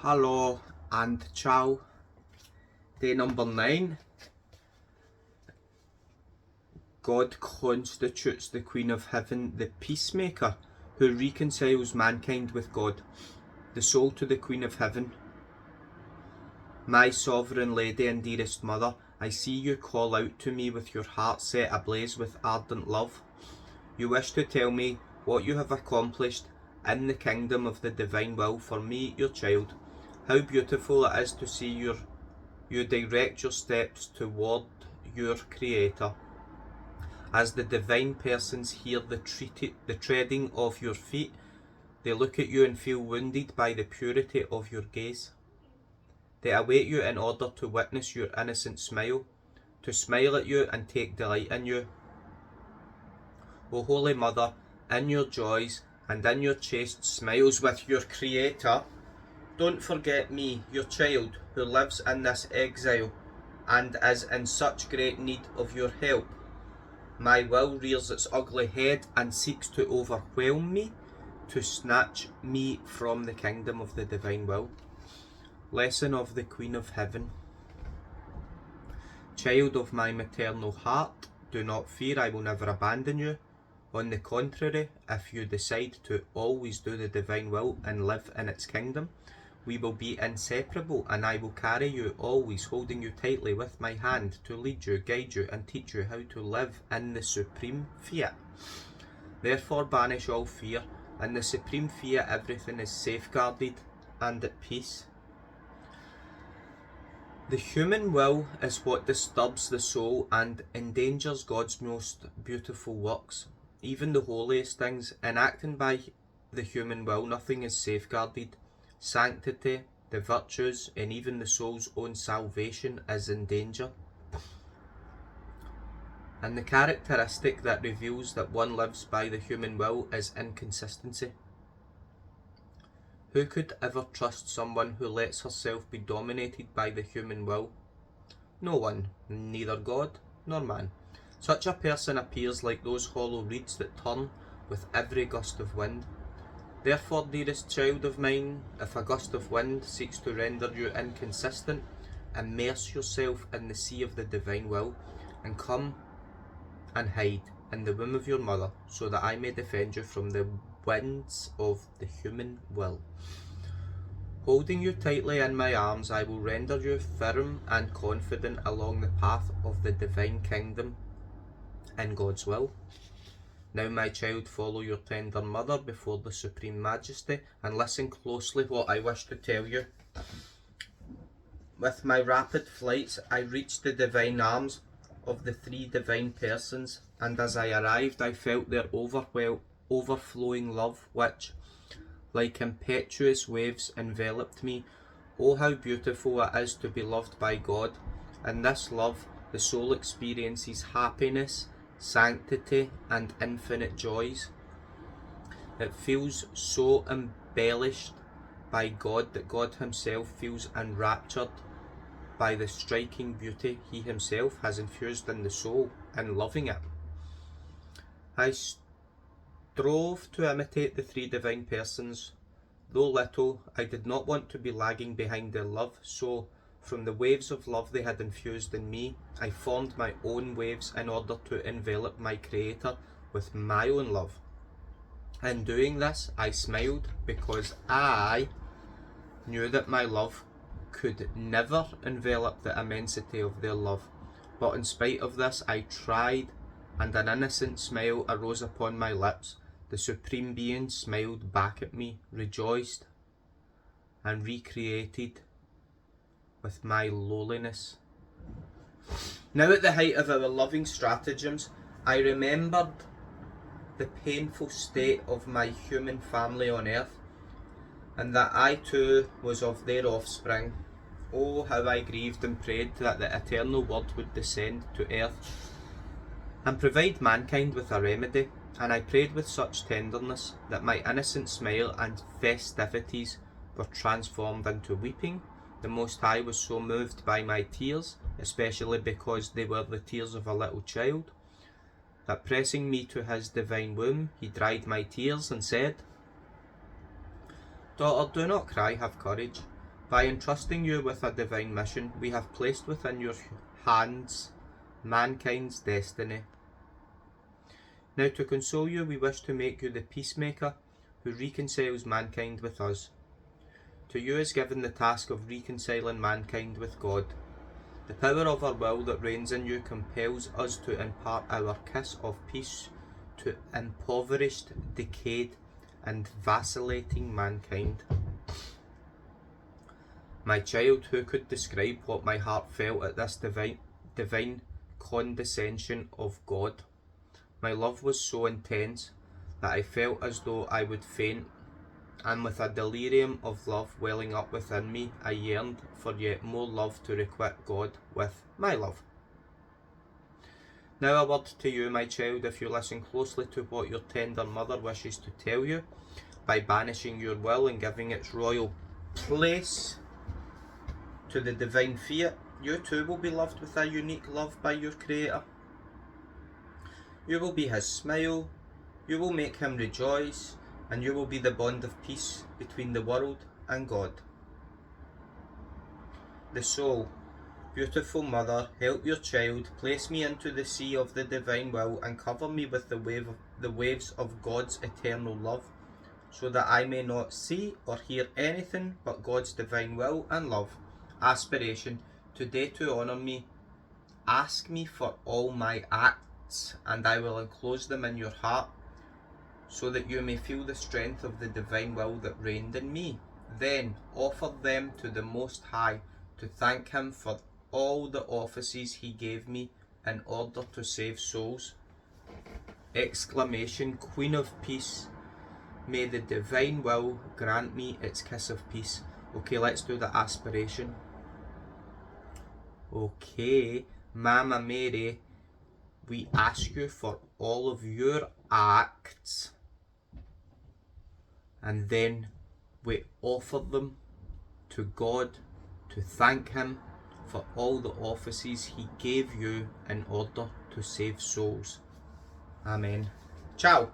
Hello and ciao. Day number 9. God constitutes the Queen of Heaven the peacemaker who reconciles mankind with God, the soul to the Queen of Heaven. My sovereign lady and dearest mother, I see you call out to me with your heart set ablaze with ardent love. You wish to tell me what you have accomplished in the kingdom of the divine will for me, your child. How beautiful it is to see you direct your steps toward your Creator. As the divine persons hear the treading of your feet, they look at you and feel wounded by the purity of your gaze. They await you in order to witness your innocent smile, to smile at you and take delight in you. O Holy Mother, in your joys and in your chaste smiles with your Creator, don't forget me, your child, who lives in this exile and is in such great need of your help. My will rears its ugly head and seeks to overwhelm me, to snatch me from the kingdom of the divine will. Lesson of the Queen of Heaven. Child of my maternal heart, do not fear, I will never abandon you. On the contrary, if you decide to always do the divine will and live in its kingdom, we will be inseparable, and I will carry you always, holding you tightly with my hand to lead you, guide you, and teach you how to live in the supreme fiat. Therefore banish all fear. In the supreme fiat everything is safeguarded and at peace. The human will is what disturbs the soul and endangers God's most beautiful works. Even the holiest things, enacted by the human will, nothing is safeguarded. Sanctity, the virtues, and even the soul's own salvation is in danger. And the characteristic that reveals that one lives by the human will is inconsistency. Who could ever trust someone who lets herself be dominated by the human will? No one, neither God nor man. Such a person appears like those hollow reeds that turn with every gust of wind. Therefore, dearest child of mine, if a gust of wind seeks to render you inconsistent, immerse yourself in the sea of the divine will, and come and hide in the womb of your mother, so that I may defend you from the winds of the human will. Holding you tightly in my arms, I will render you firm and confident along the path of the divine kingdom in God's will. Now, my child, follow your tender mother before the Supreme Majesty and listen closely what I wish to tell you. With my rapid flights, I reached the divine arms of the three divine persons, and as I arrived, I felt their overflowing love, which, like impetuous waves, enveloped me. Oh, how beautiful it is to be loved by God. In this love, the soul experiences happiness, sanctity, and infinite joys. It feels so embellished by God that God himself feels enraptured by the striking beauty he himself has infused in the soul in loving it. I strove to imitate the three divine persons. Though little, I did not want to be lagging behind their love, so from the waves of love they had infused in me, I formed my own waves in order to envelop my Creator with my own love. In doing this, I smiled because I knew that my love could never envelop the immensity of their love. But in spite of this, I tried, and an innocent smile arose upon my lips. The Supreme Being smiled back at me, rejoiced, and recreated with my lowliness. Now, at the height of our loving stratagems, I remembered the painful state of my human family on earth, and that I too was of their offspring. Oh, how I grieved and prayed that the eternal Word would descend to earth and provide mankind with a remedy, and I prayed with such tenderness that my innocent smile and festivities were transformed into weeping. The Most High was so moved by my tears, especially because they were the tears of a little child, that pressing me to his divine womb, he dried my tears and said, "Daughter, do not cry, have courage. By entrusting you with a divine mission, we have placed within your hands mankind's destiny. Now, to console you, we wish to make you the peacemaker who reconciles mankind with us. To you is given the task of reconciling mankind with God. The power of our will that reigns in you compels us to impart our kiss of peace to impoverished, decayed, and vacillating mankind. My child, who could describe what my heart felt at this divine condescension of God? My love was so intense that I felt as though I would faint, and with a delirium of love welling up within me, I yearned for yet more love to requite God with my love. Now a word to you, my child, if you listen closely to what your tender mother wishes to tell you, by banishing your will and giving its royal place to the divine fiat, you too will be loved with a unique love by your Creator. You will be his smile, you will make him rejoice, and you will be the bond of peace between the world and God. The soul, beautiful mother, help your child, place me into the sea of the divine will and cover me with the waves of God's eternal love, so that I may not see or hear anything but God's divine will and love. Aspiration, today to honour me, ask me for all my acts, and I will enclose them in your heart, so that you may feel the strength of the divine will that reigned in me. Then offer them to the Most High, to thank him for all the offices he gave me in order to save souls. Exclamation, Queen of Peace, may the divine will grant me its kiss of peace. Okay, let's do the aspiration. Okay, Mama Mary, we ask you for all of your acts, and then we offer them to God to thank him for all the offices he gave you in order to save souls. Amen. Ciao.